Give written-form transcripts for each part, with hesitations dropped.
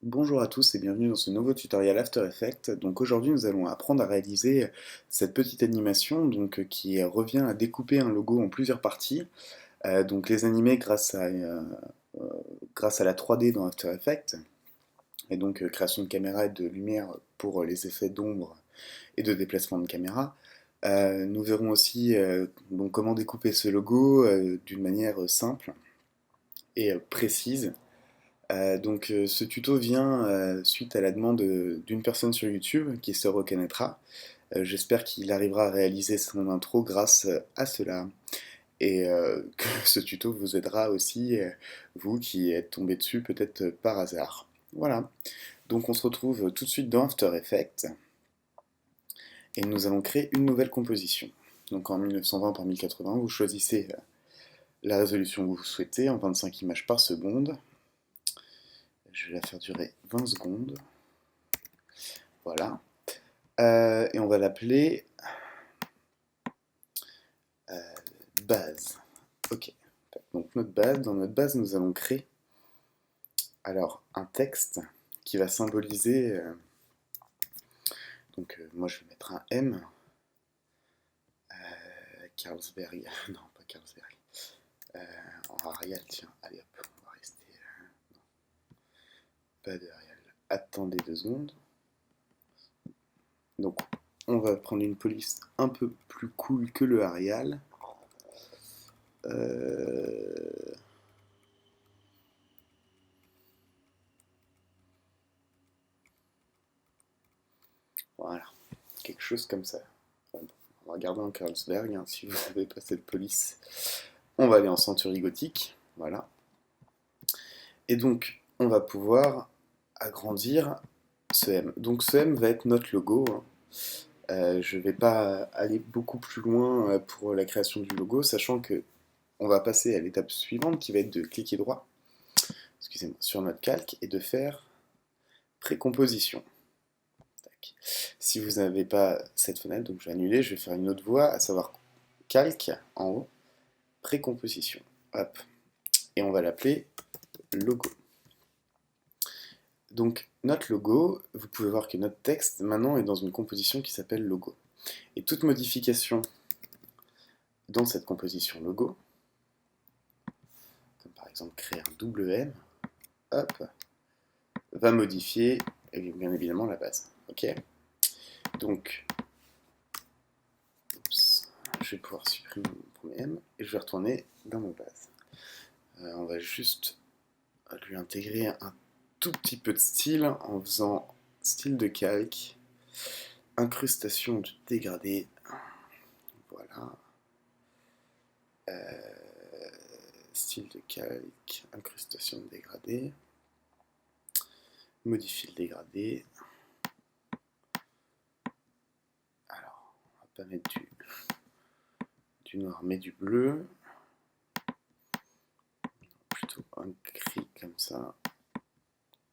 Bonjour à tous et bienvenue dans ce nouveau tutoriel After Effects. Donc aujourd'hui nous allons apprendre à réaliser cette petite animation qui revient à découper un logo en plusieurs parties. Donc les animer grâce à la 3D dans After Effects et création de caméra et de lumière pour les effets d'ombre et de déplacement de caméra. Nous verrons aussi comment découper ce logo d'une manière simple et précise. Ce tuto vient suite à la demande d'une personne sur YouTube qui se reconnaîtra. J'espère qu'il arrivera à réaliser son intro grâce à cela et que ce tuto vous aidera aussi, vous qui êtes tombé dessus peut-être par hasard. Voilà, donc on se retrouve tout de suite dans After Effects et nous allons créer une nouvelle composition. Donc en 1920 par 1080, vous choisissez la résolution que vous souhaitez en 25 images par seconde. Je vais la faire durer 20 secondes. Voilà. Et on va l'appeler base. Ok. Donc dans notre base, nous allons créer alors un texte qui va symboliser. Moi, je vais mettre un M. Carlsberg. Non, pas Carlsberg. En Arial, tiens. Allez hop, on va rester. Non, pas de Arial. Attendez 2 secondes. Donc, on va prendre une police un peu plus cool que le Arial. Voilà, quelque chose comme ça. Bon, on va regarder en Carlsberg, hein, si vous n'avez pas cette police. On va aller en centurie gothique, voilà. Et donc, on va pouvoir agrandir ce M. Donc ce M va être notre logo, hein. Je ne vais pas aller beaucoup plus loin pour la création du logo, sachant que on va passer à l'étape suivante qui va être de cliquer droit, excusez-moi, sur notre calque et de faire précomposition. Tac. Si vous n'avez pas cette fenêtre, donc je vais annuler, je vais faire une autre voie, à savoir calque en haut, précomposition. Hop. Et on va l'appeler logo. Donc notre logo, vous pouvez voir que notre texte maintenant est dans une composition qui s'appelle logo. Et toute modification dans cette composition logo, comme par exemple créer un double M, hop, va modifier bien évidemment la base. Ok. Donc, je vais pouvoir supprimer mon premier M et je vais retourner dans ma base. On va juste lui intégrer un tout petit peu de style en faisant style de calque, incrustation de dégradé, voilà, style de calque, incrustation de dégradé, modifier le dégradé. Alors, on va pas mettre du noir mais du bleu, plutôt un gris comme ça.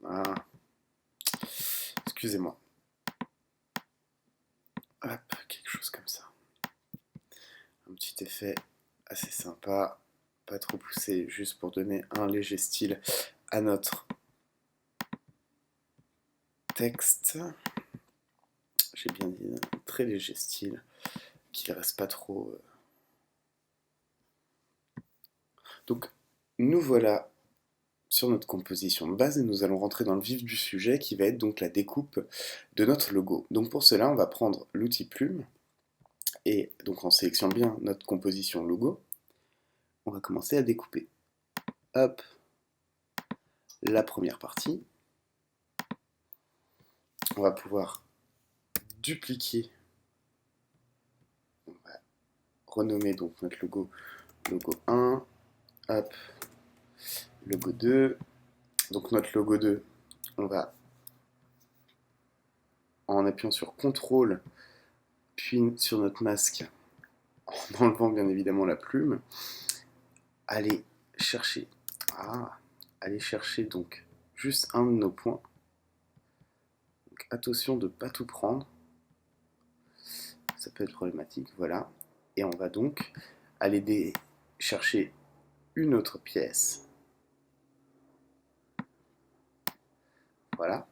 Ah, excusez-moi. Hop, quelque chose comme ça. Un petit effet assez sympa, pas trop poussé, juste pour donner un léger style à notre texte. J'ai bien dit un très léger style, qui reste pas trop. Donc, nous voilà sur notre composition de base et nous allons rentrer dans le vif du sujet qui va être donc la découpe de notre logo. Donc pour cela, on va prendre l'outil plume et donc en sélectionnant bien notre composition logo, on va commencer à découper. Hop, la première partie. On va pouvoir dupliquer. On va renommer donc notre logo, logo 1, hop, logo 2. Donc notre logo 2, on va, en appuyant sur CTRL, puis sur notre masque, en enlevant bien évidemment la plume, aller chercher, aller chercher donc juste un de nos points. Donc attention de ne pas tout prendre, ça peut être problématique, voilà. Et on va donc aller chercher une autre pièce. Voilà.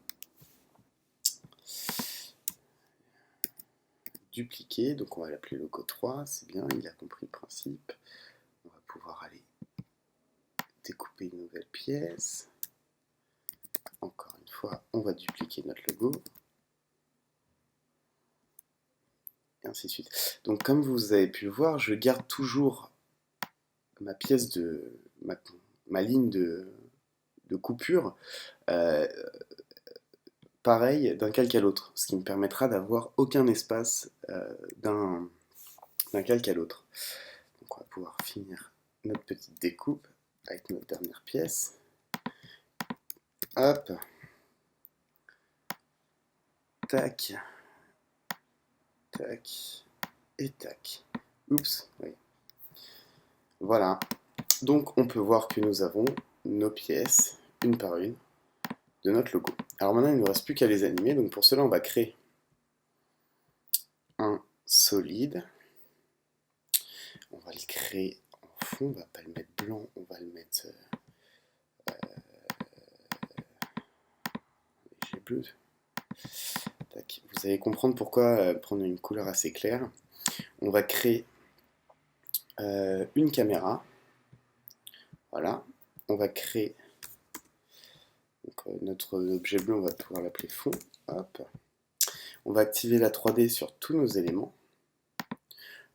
Dupliquer, donc on va l'appeler logo 3, c'est bien, il a compris le principe. On va pouvoir aller découper une nouvelle pièce. Encore une fois, on va dupliquer notre logo. Et ainsi de suite. Donc comme vous avez pu le voir, je garde toujours ma pièce de... ma ligne de coupure pareil d'un calque à l'autre, ce qui me permettra d'avoir aucun espace d'un calque à l'autre. Donc on va pouvoir finir notre petite découpe avec notre dernière pièce. Hop. Tac. Tac. Et tac. Oups. Oui. Voilà. Donc on peut voir que nous avons nos pièces, une par une, de notre logo. Alors maintenant, il ne nous reste plus qu'à les animer. Donc pour cela, on va créer un solide. On va le créer en fond. On ne va pas le mettre blanc. On va le mettre léger bleu. Tac. Vous allez comprendre pourquoi prendre une couleur assez claire. On va créer une caméra. Voilà. On va créer donc, notre objet bleu. On va pouvoir l'appeler fond. Hop. On va activer la 3D sur tous nos éléments.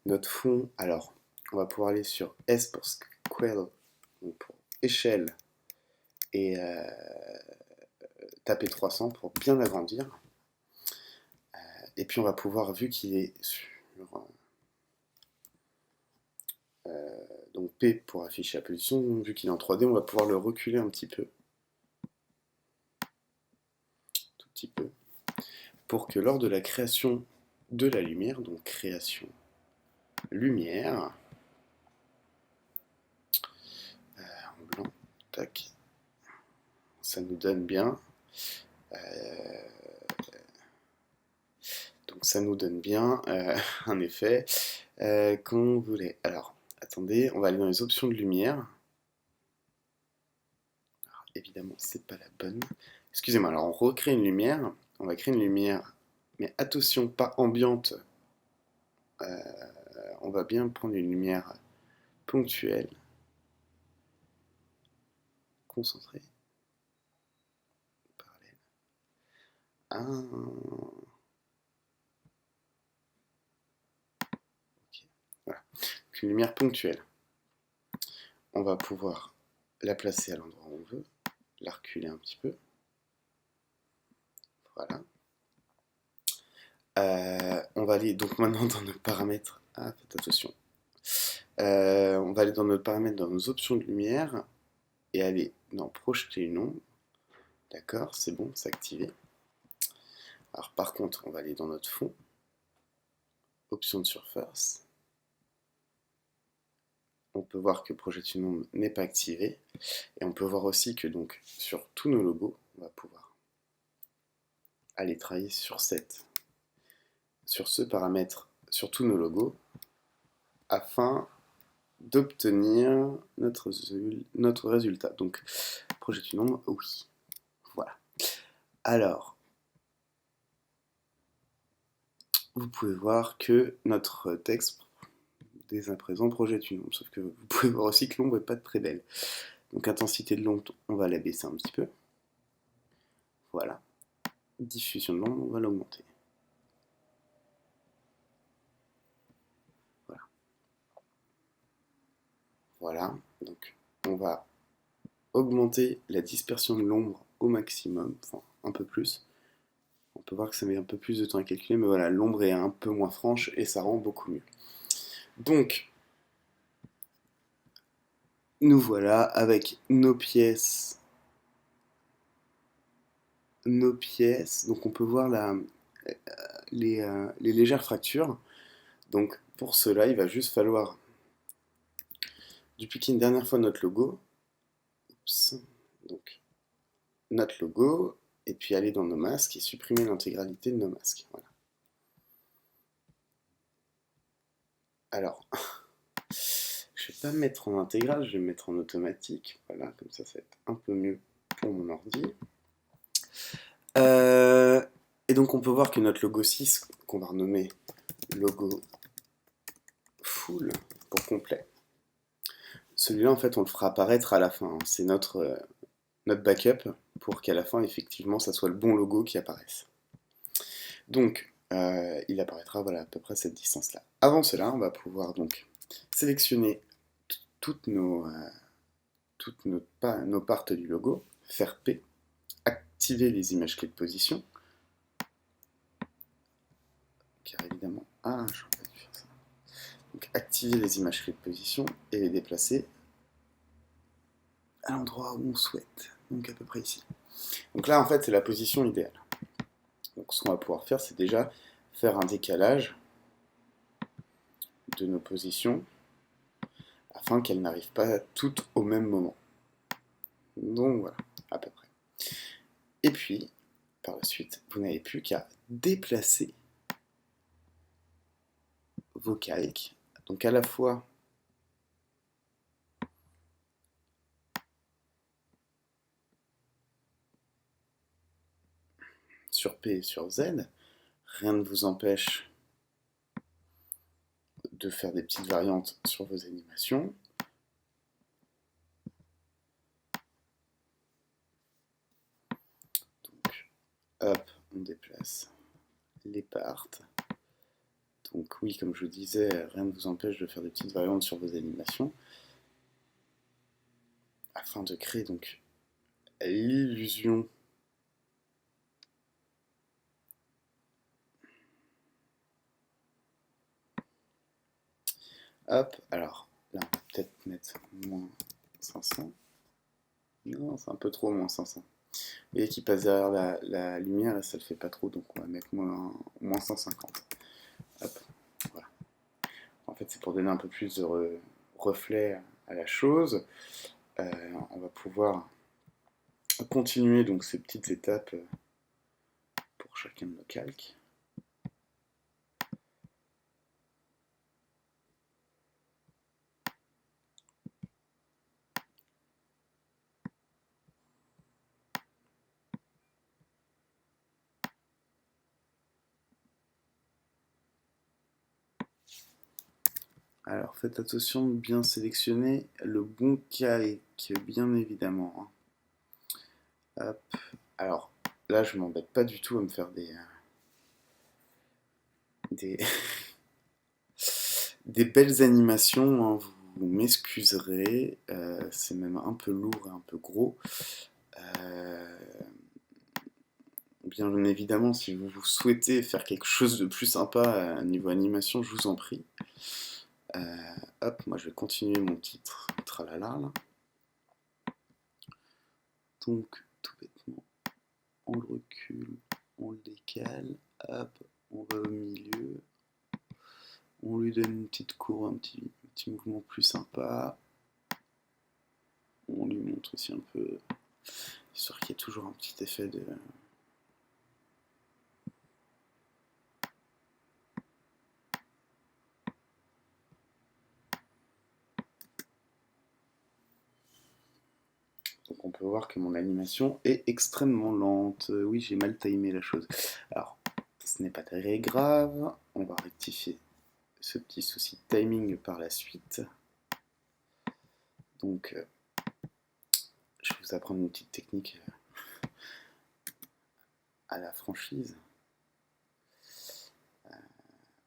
Notre fond, alors, on va pouvoir aller sur S pour Scale, donc pour échelle, et taper 300 pour bien l'agrandir. Et puis on va pouvoir, vu qu'il est sur... donc P pour afficher la position, vu qu'il est en 3D, on va pouvoir le reculer un petit peu. Tout petit peu. Pour que lors de la création de la lumière, donc création lumière, en blanc, tac, ça nous donne bien. Donc ça nous donne bien un effet qu'on voulait. Alors, attendez, on va aller dans les options de lumière. Alors, évidemment, c'est pas la bonne. Excusez-moi, alors on recrée une lumière. On va créer une lumière, mais attention, pas ambiante. On va bien prendre une lumière ponctuelle, concentrée, parallèle. Okay. Voilà. Donc, une lumière ponctuelle. On va pouvoir la placer à l'endroit où on veut, la reculer un petit peu. Voilà. On va aller donc maintenant dans nos paramètres. Ah, faites attention. On va aller dans nos paramètres, dans nos options de lumière, et aller dans projeter une ombre. D'accord, c'est bon, c'est activé. Alors par contre, on va aller dans notre fond, option de surface. On peut voir que projeter une ombre n'est pas activé. Et on peut voir aussi que donc sur tous nos logos, on va pouvoir aller travailler sur ce paramètre, sur tous nos logos, afin d'obtenir notre résultat. Donc, projeter une ombre, oui. Voilà. Alors, vous pouvez voir que notre texte, dès à présent, projette une ombre. Sauf que vous pouvez voir aussi que l'ombre n'est pas très belle. Donc, intensité de l'ombre, on va la baisser un petit peu. Voilà. Diffusion de l'ombre, on va l'augmenter. Voilà. Voilà. Donc, on va augmenter la dispersion de l'ombre au maximum, enfin un peu plus. On peut voir que ça met un peu plus de temps à calculer, mais voilà, l'ombre est un peu moins franche et ça rend beaucoup mieux. Donc, nous voilà avec nos pièces. Donc on peut voir les légères fractures. Donc pour cela, il va juste falloir dupliquer une dernière fois notre logo. Oups. Donc notre logo, et puis aller dans nos masques et supprimer l'intégralité de nos masques. Voilà. Alors, je vais pas me mettre en intégral, je vais me mettre en automatique. Voilà, comme ça va être un peu mieux pour mon ordi. Euh, et donc on peut voir que notre logo 6, qu'on va renommer logo full pour complet, celui-là en fait on le fera apparaître à la fin, hein. C'est notre backup pour qu'à la fin effectivement ça soit le bon logo qui apparaisse. Donc il apparaîtra voilà, à peu près cette distance-là. Avant cela, on va pouvoir donc sélectionner toutes nos parts du logo, faire P, activer les images clés de position, car évidemment, j'aurais pas dû faire ça. Donc activer les images clés de position et les déplacer à l'endroit où on souhaite, donc à peu près ici. Donc là en fait c'est la position idéale. Donc ce qu'on va pouvoir faire c'est déjà faire un décalage de nos positions afin qu'elles n'arrivent pas toutes au même moment. Donc voilà, à peu près. Et puis, par la suite, vous n'avez plus qu'à déplacer vos calques. Donc à la fois sur P et sur Z, rien ne vous empêche de faire des petites variantes sur vos animations. Donc, hop, on déplace les parts. Donc oui, comme je vous disais, rien ne vous empêche de faire des petites variantes sur vos animations afin de créer donc l'illusion hop, alors là on va peut-être mettre moins 500. Non, c'est un peu trop moins 500. Vous voyez qu'il passe derrière la lumière et ça le fait pas trop, donc on va mettre moins 150. Hop, voilà. En fait, c'est pour donner un peu plus de reflet à la chose. On va pouvoir continuer donc ces petites étapes pour chacun de nos calques. Alors faites attention de bien sélectionner le bon calque, bien évidemment, hein. Hop. Alors là, je m'embête pas du tout à me faire des, des belles animations, hein, vous m'excuserez, c'est même un peu lourd et un peu gros. Euh, Bien évidemment, si vous souhaitez faire quelque chose de plus sympa à niveau animation, je vous en prie. Hop, moi je vais continuer mon titre, tralala là. Donc, tout bêtement, on le recule, on le décale, hop, on va au milieu, on lui donne une petite courbe, un petit mouvement plus sympa. On lui montre aussi un peu, histoire qu'il y ait toujours un petit effet de... Donc on peut voir que mon animation est extrêmement lente. Oui, j'ai mal timé la chose. Alors, ce n'est pas très grave. On va rectifier ce petit souci de timing par la suite. Donc, je vais vous apprendre une petite technique à la franchise,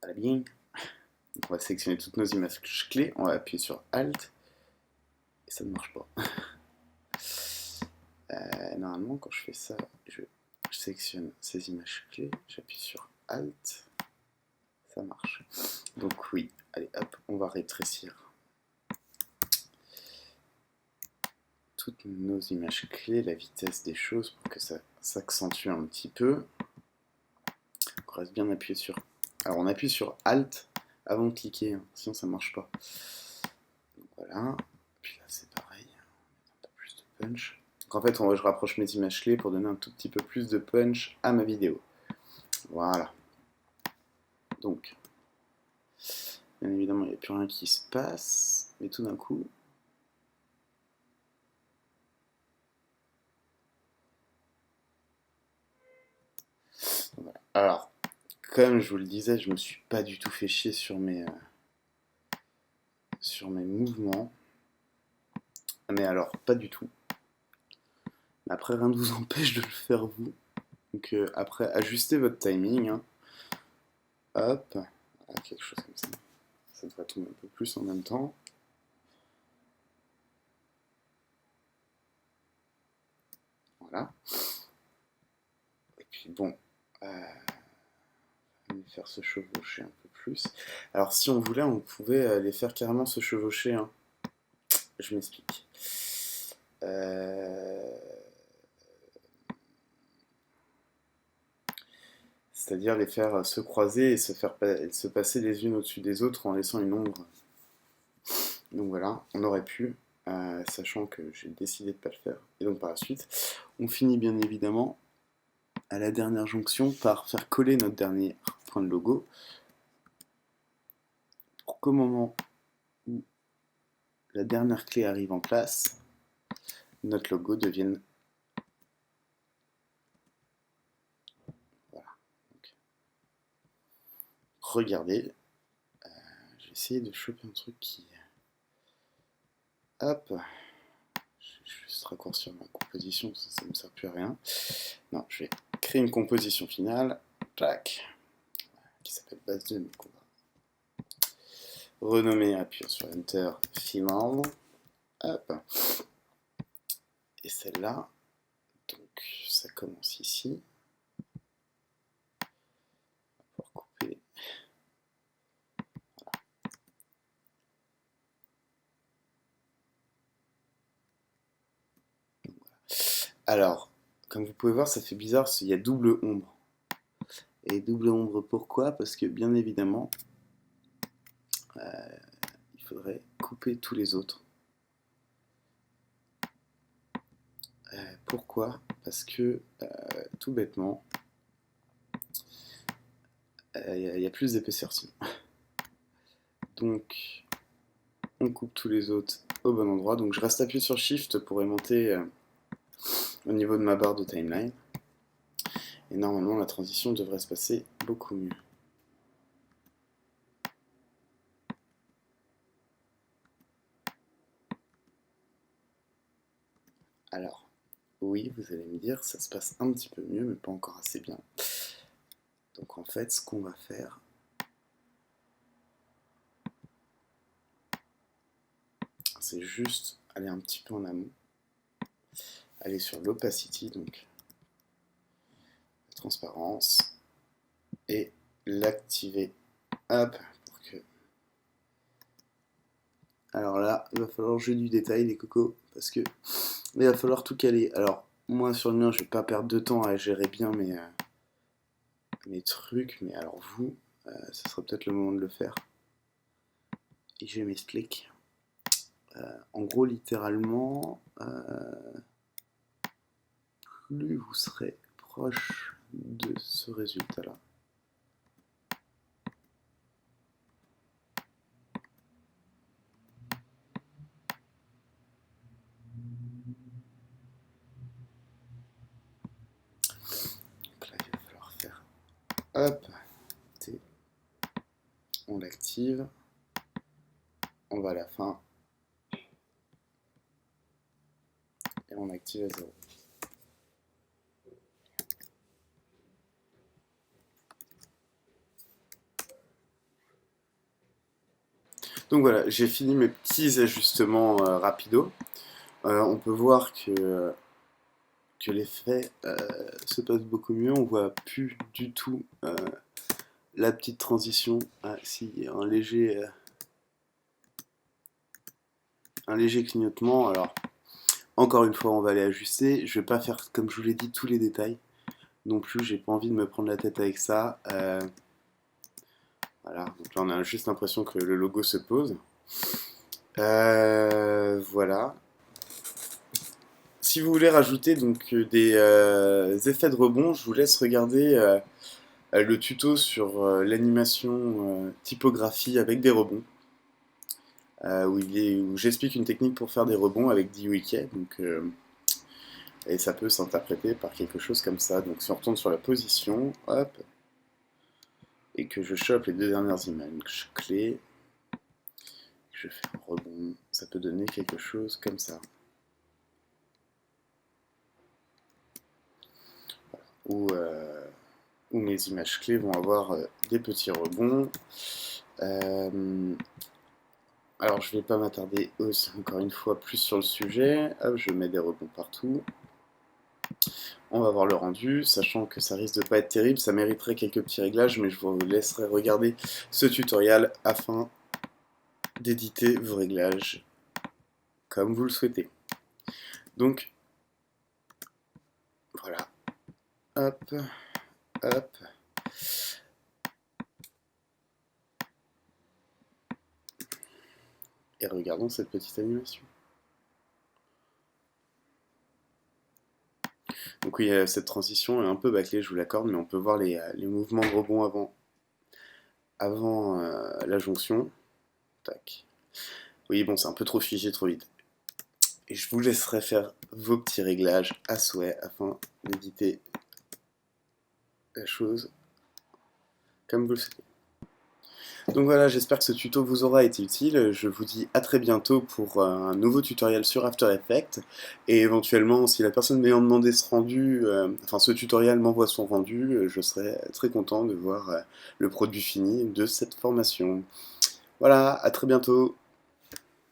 à la bien. Donc on va sélectionner toutes nos images clés, on va appuyer sur Alt, et ça ne marche pas. Normalement, quand je fais ça, je sélectionne ces images clés, j'appuie sur Alt, ça marche. Donc oui, allez hop, on va rétrécir toutes nos images clés, la vitesse des choses pour que ça s'accentue un petit peu. On reste bien appuyé sur... Alors on appuie sur Alt avant de cliquer, hein, sinon ça marche pas. Donc voilà, puis là c'est pareil, un peu plus de punch. Donc en fait je rapproche mes images clés pour donner un tout petit peu plus de punch à ma vidéo. Voilà. Donc, bien évidemment il n'y a plus rien qui se passe, mais tout d'un coup, Alors, comme je vous le disais, je me suis pas du tout fait chier sur mes mouvements. Mais alors, pas du tout. Après, rien ne vous empêche de le faire vous. Donc après, ajustez votre timing. Hein. Hop. Voilà, quelque chose comme ça. Ça devrait tomber un peu plus en même temps. Voilà. Et puis bon, on va faire se chevaucher un peu plus. Alors si on voulait, on pouvait les faire carrément se chevaucher. Hein. Je m'explique. C'est-à-dire les faire se croiser et se passer les unes au-dessus des autres en laissant une ombre. Donc voilà, on aurait pu, sachant que j'ai décidé de ne pas le faire. Et donc par la suite, on finit bien évidemment à la dernière jonction par faire coller notre dernier point de logo pour qu'au moment où la dernière clé arrive en place, notre logo devienne... Voilà. Donc, regardez, j'ai essayé de choper un truc qui... Hop, je vais juste raccourcir ma composition, ça ne me sert plus à rien. Non, je vais créer une composition finale, tac, qui s'appelle base 2, mais qu'on va renommer, appuyant sur Enter, Final, hop, et celle-là, donc ça commence ici, on va pouvoir couper, voilà. Donc, voilà. Alors, comme vous pouvez voir, ça fait bizarre, il y a double ombre. Et double ombre pourquoi? Parce que bien évidemment, il faudrait couper tous les autres. Pourquoi? Parce que, tout bêtement, il y a plus d'épaisseur sinon. Donc, on coupe tous les autres au bon endroit. Donc, je reste appuyé sur Shift pour aimanter au niveau de ma barre de timeline. Et normalement, la transition devrait se passer beaucoup mieux. Alors, oui, vous allez me dire, ça se passe un petit peu mieux, mais pas encore assez bien. Donc, en fait, ce qu'on va faire, c'est juste aller un petit peu en amont, aller sur l'opacity, donc la transparence, et l'activer, hop, pour que... Alors là, il va falloir jouer du détail, les cocos, parce que il va falloir tout caler. Alors, moi, sur le mien, je vais pas perdre de temps à gérer bien mes trucs, mais alors vous, ce sera peut-être le moment de le faire. Et je m'explique. En gros, littéralement, plus vous serez proche de ce résultat-là, donc là, il va falloir faire hop, T, on l'active, on va à la fin, et on active à 0. Donc voilà, j'ai fini mes petits ajustements rapidos. On peut voir que l'effet se passe beaucoup mieux. On voit plus du tout la petite transition. Ah, si, il y a un léger clignotement. Alors, encore une fois, on va aller ajuster. Je vais pas faire, comme je vous l'ai dit, tous les détails. Non plus, j'ai pas envie de me prendre la tête avec ça. Voilà, donc là on a juste l'impression que le logo se pose. Voilà. Si vous voulez rajouter donc des effets de rebond, je vous laisse regarder le tuto sur l'animation typographie avec des rebonds, où j'explique une technique pour faire des rebonds avec DUIK, donc, et ça peut s'interpréter par quelque chose comme ça. Donc si on retourne sur la position, hop, et que je chope les deux dernières images clés, je fais un rebond, ça peut donner quelque chose comme ça. Où mes images clés vont avoir des petits rebonds. Alors je vais pas m'attarder encore une fois plus sur le sujet. Hop, je mets des rebonds partout. On va voir le rendu, sachant que ça risque de pas être terrible, ça mériterait quelques petits réglages, mais je vous laisserai regarder ce tutoriel afin d'éditer vos réglages comme vous le souhaitez. Donc voilà, hop, hop. Et regardons cette petite animation. Donc oui, cette transition est un peu bâclée, je vous l'accorde, mais on peut voir les mouvements de rebond avant la jonction. Tac. Oui, bon, c'est un peu trop figé, trop vite. Et je vous laisserai faire vos petits réglages à souhait afin d'éditer la chose comme vous le souhaitez. Donc voilà, j'espère que ce tuto vous aura été utile. Je vous dis à très bientôt pour un nouveau tutoriel sur After Effects. Et éventuellement, si la personne m'ayant demandé ce rendu, enfin ce tutoriel m'envoie son rendu, je serai très content de voir le produit fini de cette formation. Voilà, à très bientôt.